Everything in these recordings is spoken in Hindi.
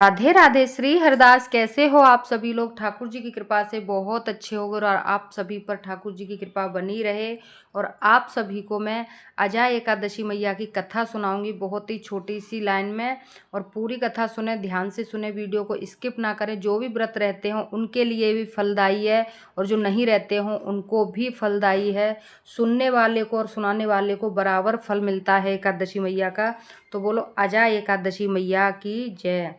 राधे राधे। श्री हरदास, कैसे हो आप सभी लोग? ठाकुर जी की कृपा से बहुत अच्छे हो गए और आप सभी पर ठाकुर जी की कृपा बनी रहे। और आप सभी को मैं अजय एकादशी मैया की कथा सुनाऊंगी बहुत ही छोटी सी लाइन में। और पूरी कथा सुने, ध्यान से सुने, वीडियो को स्किप ना करें। जो भी व्रत रहते हों उनके लिए भी फलदायी है और जो नहीं रहते हों उनको भी फलदायी है। सुनने वाले को और सुनाने वाले को बराबर फल मिलता है एकादशी मैया का। तो बोलो अजय एकादशी मैया की जय।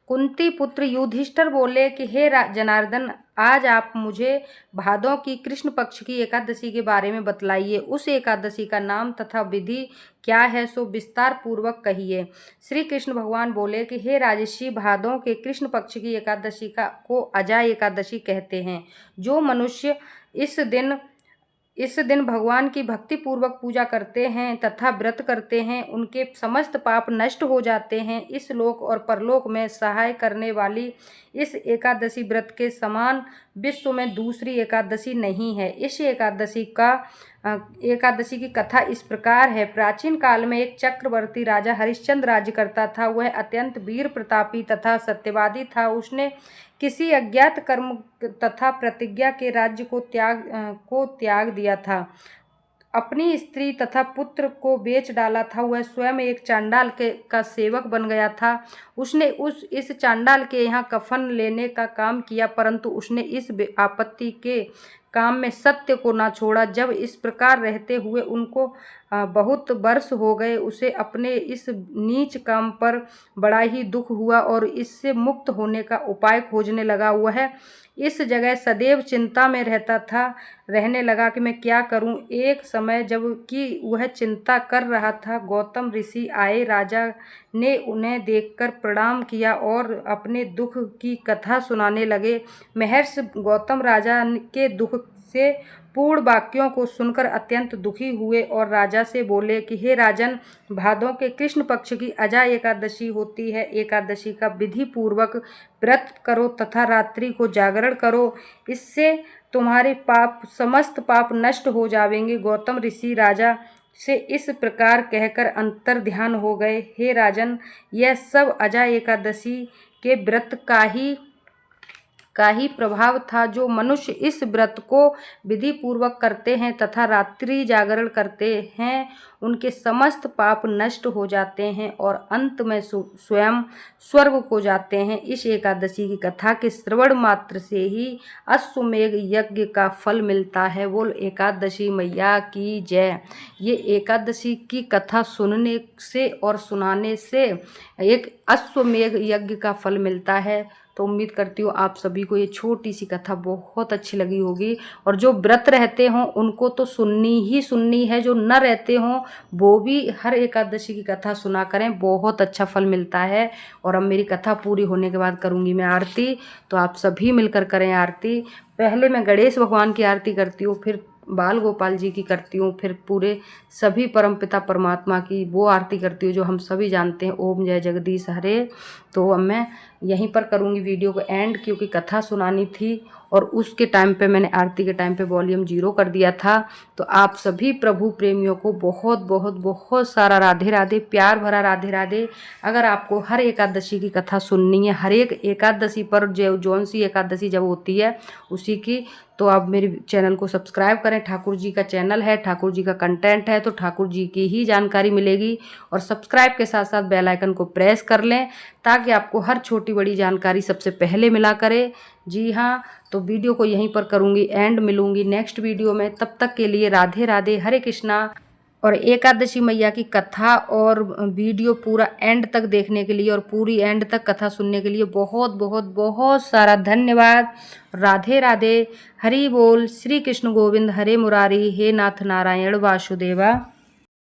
कुंती पुत्र युधिष्ठिर बोले कि हे जनार्दन, आज आप मुझे भादों की कृष्ण पक्ष की एकादशी के बारे में बतलाइए। उस एकादशी का नाम तथा विधि क्या है, सो विस्तार पूर्वक कहिए। श्री कृष्ण भगवान बोले कि हे राजर्षि, भादों के कृष्ण पक्ष की एकादशी को अजय एकादशी कहते हैं। जो मनुष्य इस दिन भगवान की भक्ति पूर्वक पूजा करते हैं तथा व्रत करते हैं, उनके समस्त पाप नष्ट हो जाते हैं। इस लोक और परलोक में सहाय करने वाली इस एकादशी व्रत के समान विश्व में दूसरी एकादशी नहीं है। इस एकादशी की कथा इस प्रकार है। प्राचीन काल में एक चक्रवर्ती राजा हरिश्चंद्र राज्य करता था। वह अत्यंत वीर प्रतापी तथा सत्यवादी था। उसने किसी अज्ञात कर्म तथा प्रतिज्ञा के राज्य को त्याग दिया था। अपनी स्त्री तथा पुत्र को बेच डाला था। वह स्वयं एक चांडाल का सेवक बन गया था। उसने इस चांडाल के यहाँ कफन लेने का काम किया, परंतु उसने इस आपत्ति के काम में सत्य को ना छोड़ा। जब इस प्रकार रहते हुए उनको बहुत वर्ष हो गए, उसे अपने इस नीच काम पर बड़ा ही दुख हुआ और इससे मुक्त होने का उपाय खोजने लगा। वह इस जगह सदैव चिंता में रहने लगा कि मैं क्या करूं। एक समय जबकि वह चिंता कर रहा था, गौतम ऋषि आए। राजा ने उन्हें देखकर प्रणाम किया और अपने दुख की कथा सुनाने लगे। महर्षि गौतम राजा के दुख से पूर्ण वाक्यों को सुनकर अत्यंत दुखी हुए और राजा से बोले कि हे राजन, भादों के कृष्ण पक्ष की अजय एकादशी होती है। एकादशी का विधि पूर्वक व्रत करो तथा रात्रि को जागरण करो। इससे तुम्हारे समस्त पाप नष्ट हो जाएंगे। गौतम ऋषि राजा से इस प्रकार कहकर अंतर ध्यान हो गए। हे राजन, यह सब अजय एकादशी के व्रत का ही प्रभाव था। जो मनुष्य इस व्रत को विधि पूर्वक करते हैं तथा रात्रि जागरण करते हैं, उनके समस्त पाप नष्ट हो जाते हैं और अंत में स्वयं स्वर्ग को जाते हैं। इस एकादशी की कथा के श्रवण मात्र से ही अश्वमेध यज्ञ का फल मिलता है। बोल एकादशी मैया की जय। ये एकादशी की कथा सुनने से और सुनाने से एक अश्वमेध यज्ञ का फल मिलता है। तो उम्मीद करती हूँ आप सभी को ये छोटी सी कथा बहुत अच्छी लगी होगी। और जो व्रत रहते हों उनको तो सुननी है, जो न रहते हों वो भी हर एकादशी की कथा सुना करें, बहुत अच्छा फल मिलता है। और अब मेरी कथा पूरी होने के बाद करूँगी मैं आरती, तो आप सभी मिलकर करें आरती। पहले मैं गणेश भगवान की आरती करती हूँ, फिर बाल गोपाल जी की करती हूँ, फिर पूरे सभी परमपिता परमात्मा की वो आरती करती हूँ जो हम सभी जानते हैं, ओम जय जगदीश हरे। तो अब मैं यहीं पर करूँगी वीडियो को एंड, क्योंकि कथा सुनानी थी और उसके टाइम पे मैंने आरती के टाइम पे वॉल्यूम 0 कर दिया था। तो आप सभी प्रभु प्रेमियों को बहुत बहुत बहुत सारा राधे राधे, प्यार भरा राधे राधे। अगर आपको हर एकादशी की कथा सुननी है, हर एक एकादशी पर जौन सी एकादशी जब होती है उसी की, तो आप मेरे चैनल को सब्सक्राइब करें। ठाकुर जी का चैनल है, ठाकुर जी का कंटेंट है, तो ठाकुर जी की ही जानकारी मिलेगी। और सब्सक्राइब के साथ साथ बेल आइकन को प्रेस कर लें ताकि आपको हर छोटी बड़ी जानकारी सबसे पहले मिला करे। जी हाँ, तो वीडियो को यहीं पर करूँगी एंड, मिलूँगी नेक्स्ट वीडियो में। तब तक के लिए राधे राधे, हरे कृष्णा। और एकादशी मैया की कथा और वीडियो पूरा एंड तक देखने के लिए और पूरी एंड तक कथा सुनने के लिए बहुत बहुत बहुत सारा धन्यवाद। राधे राधे, हरि बोल। श्री कृष्ण गोविंद हरे मुरारी, हे नाथ नारायण वासुदेवा।